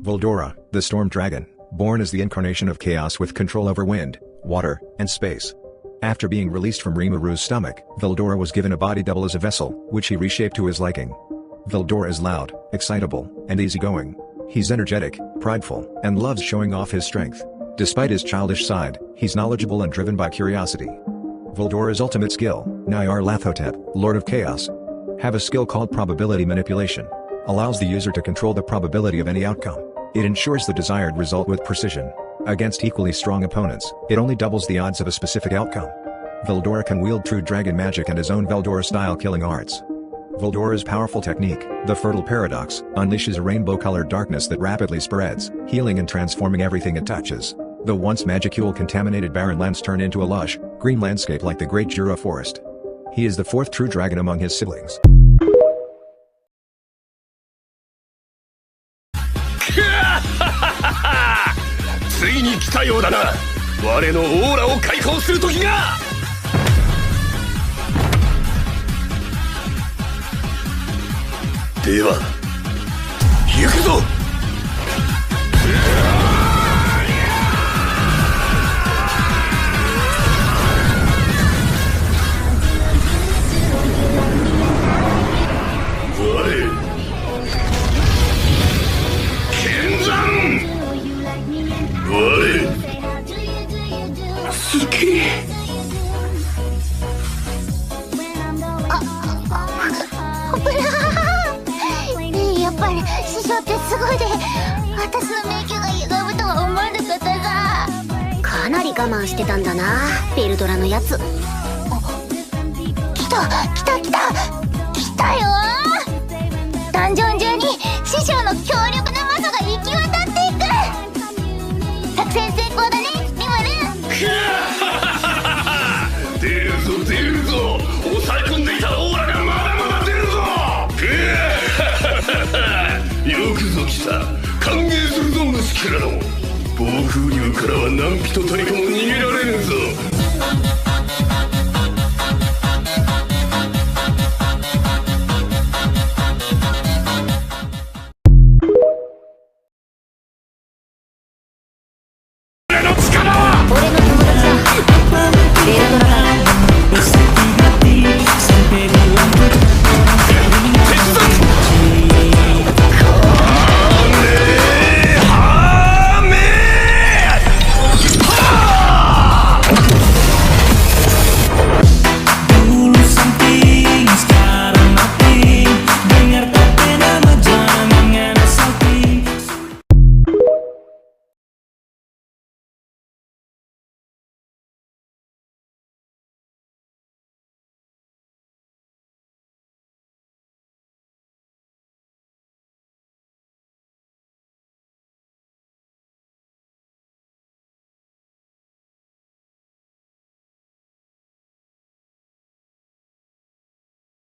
Veldora, the storm dragon, born as the incarnation of chaos with control over wind, water, and space. After being released from Rimuru's stomach, Veldora was given a body double as a vessel, which he reshaped to his liking. Veldora is loud, excitable, and easygoing. He's energetic, prideful, and loves showing off his strength. Despite his childish side, he's knowledgeable and driven by curiosity. Veldora's ultimate skill, Nyar Lathotep, Lord of Chaos, have a skill called probability manipulation. Allows the user to control the probability of any outcome. It ensures the desired result with precision. Against equally strong opponents, it only doubles the odds of a specific outcome. Veldora can wield true dragon magic and his own Veldora-style killing arts. Veldora's powerful technique, the Fertile Paradox, unleashes a rainbow-colored darkness that rapidly spreads, healing and transforming everything it touches. The once magicule-contaminated barren lands turn into a lush, green landscape like the Great Jura Forest. He is the fourth true dragon among his siblings. ついに来たようだな。我のオーラを解放する時が。では行くぞ。やっぱり師匠ってすごいで、私の迷宮が歪むとは思わなかったさ。かなり我慢してたんだな、ベルドラのやつ。来た来た来た来たよ。ダンジョン中に師匠の強力な魔素が行き渡っていく。作戦成功だね、リムル。出るぞ出るぞ。抑え込んでいたオーラがまだまだ出るぞ。よくぞ来た。歓迎するぞ虫けらの。暴風竜からは何人たりとも逃げられぬぞ。